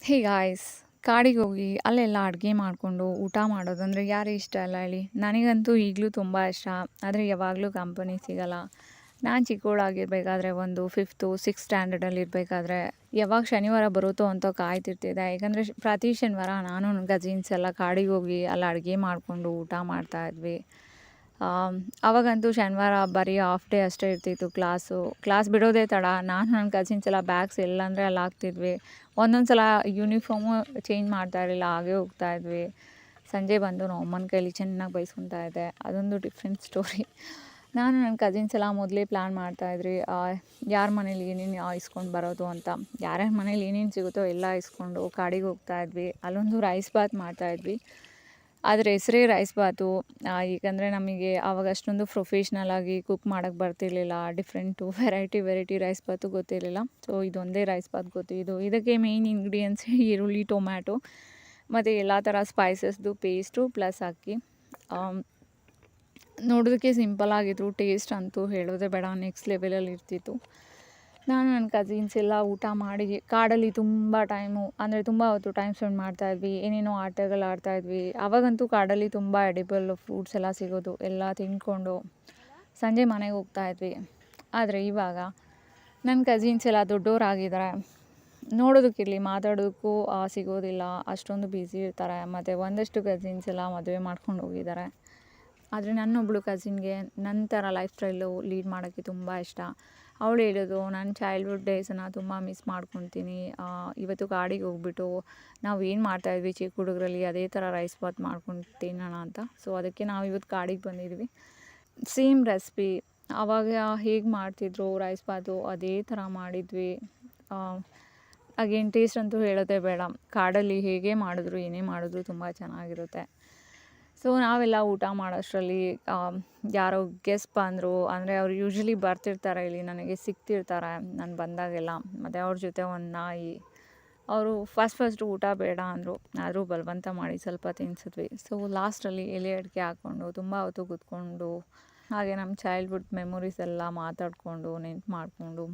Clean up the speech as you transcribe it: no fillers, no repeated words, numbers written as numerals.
Hey guys, ಕಾಡಿಗೆ ಹೋಗಿ ಅಲ್ಲೆಲ್ಲ ಅಡುಗೆ ಮಾಡಿಕೊಂಡು ಊಟ ಮಾಡೋದಂದರೆ ಯಾರಿಗೆ ಇಷ್ಟ ಇಲ್ಲ ಹೇಳಿ. ನನಗಂತೂ ಈಗಲೂ ತುಂಬ ಇಷ್ಟ. ಆದರೆ ಯಾವಾಗಲೂ ಕಂಪನಿ ಸಿಗಲ್ಲ. ನಾನು ಚಿಕ್ಕವಳಾಗಿರ್ಬೇಕಾದ್ರೆ ಒಂದು ಫಿಫ್ತು ಸಿಕ್ಸ್ ಸ್ಟ್ಯಾಂಡರ್ಡಲ್ಲಿ ಇರಬೇಕಾದ್ರೆ ಯಾವಾಗ ಶನಿವಾರ ಬರುತ್ತೋ ಅಂತ ಕಾಯ್ತಿರ್ತಿದ್ದೆ. ಯಾಕಂದರೆ ಪ್ರತಿ ಶನಿವಾರ ನಾನು ನನ್ನ ಕಸಿನ್ಸ್ ಎಲ್ಲ ಕಾಡಿಗೆ ಹೋಗಿ ಅಲ್ಲಿ ಅಡುಗೆ ಮಾಡಿಕೊಂಡು ಊಟ ಮಾಡ್ತಾಯಿದ್ವಿ. ಆವಾಗಂತೂ ಶನಿವಾರ ಬರೀ ಹಾಫ್ ಡೇ ಅಷ್ಟೇ ಇರ್ತಿತ್ತು ಕ್ಲಾಸ್ ಬಿಡೋದೇ ತಡ. ನಾನು ನನ್ನ ಕಸಿನ್ಸ್ ಎಲ್ಲ ಬ್ಯಾಗ್ಸ್ ಎಲ್ಲಂದರೆ ಅಲ್ಲಿ ಹಾಕ್ತಿದ್ವಿ. ಒಂದೊಂದು ಸಲ ಯೂನಿಫಾರ್ಮು ಚೇಂಜ್ ಮಾಡ್ತಾ ಇರಲಿಲ್ಲ, ಹಾಗೇ ಹೋಗ್ತಾಯಿದ್ವಿ. ಸಂಜೆ ಬಂದು ನಮ್ಮ ಅಮ್ಮನ ಕೈಲಿ ಚೆನ್ನಾಗಿ ಬೈಸ್ಕೊತಾ ಇದ್ದೆ. ಅದೊಂದು ಡಿಫ್ರೆಂಟ್ ಸ್ಟೋರಿ. ನಾನು ನನ್ನ ಕಸಿನ್ಸ್ ಎಲ್ಲ ಮೊದಲೇ ಪ್ಲ್ಯಾನ್ ಮಾಡ್ತಾಯಿದ್ರಿ, ಯಾರ ಮನೇಲಿ ಏನೇನು ಇಸ್ಕೊಂಡು ಬರೋದು ಅಂತ. ಯಾರ್ಯಾರ ಮನೇಲಿ ಏನೇನು ಸಿಗುತ್ತೋ ಎಲ್ಲ ಇಸ್ಕೊಂಡು ಕಾಡಿಗೆ ಹೋಗ್ತಾಯಿದ್ವಿ. ಅಲ್ಲೊಂದು ರೈಸ್ ಬಾತ್ ಮಾಡ್ತಾಯಿದ್ವಿ. ಅದ್ರ ಹೆಸರೇ ರೈಸ್ ಬಾತು. ಏಕೆಂದರೆ ನಮಗೆ ಆವಾಗ ಅಷ್ಟೊಂದು ಪ್ರೊಫೆಷ್ನಲಾಗಿ ಕುಕ್ ಮಾಡೋಕ್ಕೆ ಬರ್ತಿರ್ಲಿಲ್ಲ. ಡಿಫ್ರೆಂಟು ವೆರೈಟಿ ರೈಸ್ ಬಾತು ಗೊತ್ತಿರಲಿಲ್ಲ. ಸೊ ಇದೊಂದೇ ರೈಸ್ ಬಾತ್ ಗೊತ್ತಿದ್ದು. ಇದಕ್ಕೆ ಮೇಯ್ನ್ ಇಂಗ್ರೀಡಿಯೆಂಟ್ಸ್ ಈರುಳ್ಳಿ, ಟೊಮ್ಯಾಟೊ ಮತ್ತು ಎಲ್ಲ ಥರ ಸ್ಪೈಸಸ್ದು ಪೇಸ್ಟು ಪ್ಲಸ್ ಅಕ್ಕಿ. ನೋಡೋದಕ್ಕೆ ಸಿಂಪಲ್ಲಾಗಿದ್ರು, ಟೇಸ್ಟ್ ಅಂತೂ ಹೇಳೋದೇ ಬೇಡ, ನೆಕ್ಸ್ಟ್ ಲೆವೆಲಲ್ಲಿ ಇರ್ತಿತ್ತು. ನಾನು ನನ್ನ ಕಸಿನ್ಸ್ ಎಲ್ಲ ಊಟ ಮಾಡಿ ಕಾಡಲ್ಲಿ ತುಂಬ ಹೊತ್ತು ಟೈಮ್ ಸ್ಪೆಂಡ್ ಮಾಡ್ತಾಯಿದ್ವಿ. ಏನೇನೋ ಆಟಗಳು ಆಡ್ತಾಯಿದ್ವಿ. ಆವಾಗಂತೂ ಕಾಡಲ್ಲಿ ತುಂಬ ಎಡಿಬಲ್ ಫ್ರೂಟ್ಸ್ ಎಲ್ಲ ಸಿಗೋದು. ಎಲ್ಲ ತಿಂದ್ಕೊಂಡು ಸಂಜೆ ಮನೆಗೆ ಹೋಗ್ತಾಯಿದ್ವಿ. ಆದರೆ ಇವಾಗ ನನ್ನ ಕಸಿನ್ಸ್ ಎಲ್ಲ ದೊಡ್ಡವರಾಗಿದ್ದಾರೆ. ನೋಡೋದಕ್ಕಿರಲಿ, ಮಾತಾಡೋದಕ್ಕೂ ಸಿಗೋದಿಲ್ಲ, ಅಷ್ಟೊಂದು ಬ್ಯುಸಿ ಇರ್ತಾರೆ. ಮತ್ತು ಒಂದಷ್ಟು ಕಸಿನ್ಸ್ ಎಲ್ಲ ಮದುವೆ ಮಾಡ್ಕೊಂಡು ಹೋಗಿದ್ದಾರೆ. ಆದರೆ ನನ್ನೊಬ್ಬಳು ಕಸಿನ್ಗೆ ನನ್ನ ಥರ ಲೈಫ್ ಸ್ಟೈಲು ಲೀಡ್ ಮಾಡೋಕ್ಕೆ ತುಂಬ ಇಷ್ಟ. ಅವಳು ಹೇಳೋದು, ನನ್ನ ಚೈಲ್ಡ್ಹುಡ್ ಡೇಸನ್ನು ತುಂಬ ಮಿಸ್ ಮಾಡ್ಕೊತೀನಿ. ಇವತ್ತು ಕಾಡಿಗೆ ಹೋಗ್ಬಿಟ್ಟು ನಾವು ಏನು ಮಾಡ್ತಾಯಿದ್ವಿ ಚಿಕ್ಕ ಹುಡುಗರಲ್ಲಿ ಅದೇ ಥರ ರೈಸ್ ಬಾತ್ ಮಾಡ್ಕೊಂಡು ತಿನ್ನೋಣ ಅಂತ. ಸೊ ಅದಕ್ಕೆ ನಾವು ಇವತ್ತು ಕಾಡಿಗೆ ಬಂದಿದ್ವಿ. ಸೇಮ್ ರೆಸಿಪಿ ಆವಾಗ ಹೇಗೆ ಮಾಡ್ತಿದ್ರು ರೈಸ್ ಬಾತು ಅದೇ ಥರ ಮಾಡಿದ್ವಿ. ಅಗೇನ್ ಟೇಸ್ಟ್ ಅಂತೂ ಹೇಳೋದೇ ಬೇಡ. ಕಾಡಲ್ಲಿ ಹೇಗೆ ಮಾಡಿದ್ರು ಏನೇ ಮಾಡಿದ್ರು ತುಂಬ ಚೆನ್ನಾಗಿರುತ್ತೆ. ಸೊ ನಾವೆಲ್ಲ ಊಟ ಮಾಡೋಷ್ಟರಲ್ಲಿ ಯಾರೋ ಗೆಸ್ಟ್ ಬಂದರು. ಅಂದರೆ ಅವ್ರು ಯೂಶ್ವಲಿ ಬರ್ತಿರ್ತಾರೆ, ಇಲ್ಲಿ ನನಗೆ ಸಿಗ್ತಿರ್ತಾರೆ ನಾನು ಬಂದಾಗೆಲ್ಲ. ಮತ್ತು ಅವ್ರ ಜೊತೆ ಒಂದು ನಾಯಿ. ಅವರು ಫಸ್ಟು ಊಟ ಬೇಡ ಅಂದರು, ಆದರೂ ಬಲವಂತ ಮಾಡಿ ಸ್ವಲ್ಪ ತಿನ್ನಿಸಿದ್ವಿ. ಸೊ ಲಾಸ್ಟಲ್ಲಿ ಎಲೆ ಅಡಿಕೆ ಹಾಕ್ಕೊಂಡು ತುಂಬ ಹೊತ್ತು ಕೂತ್ಕೊಂಡು ಹಾಗೆ ನಮ್ಮ ಚೈಲ್ಡ್ಹುಡ್ ಮೆಮೊರೀಸ್ ಎಲ್ಲ ಮಾತಾಡಿಕೊಂಡು ನೆನ್ಪು ಮಾಡಿಕೊಂಡು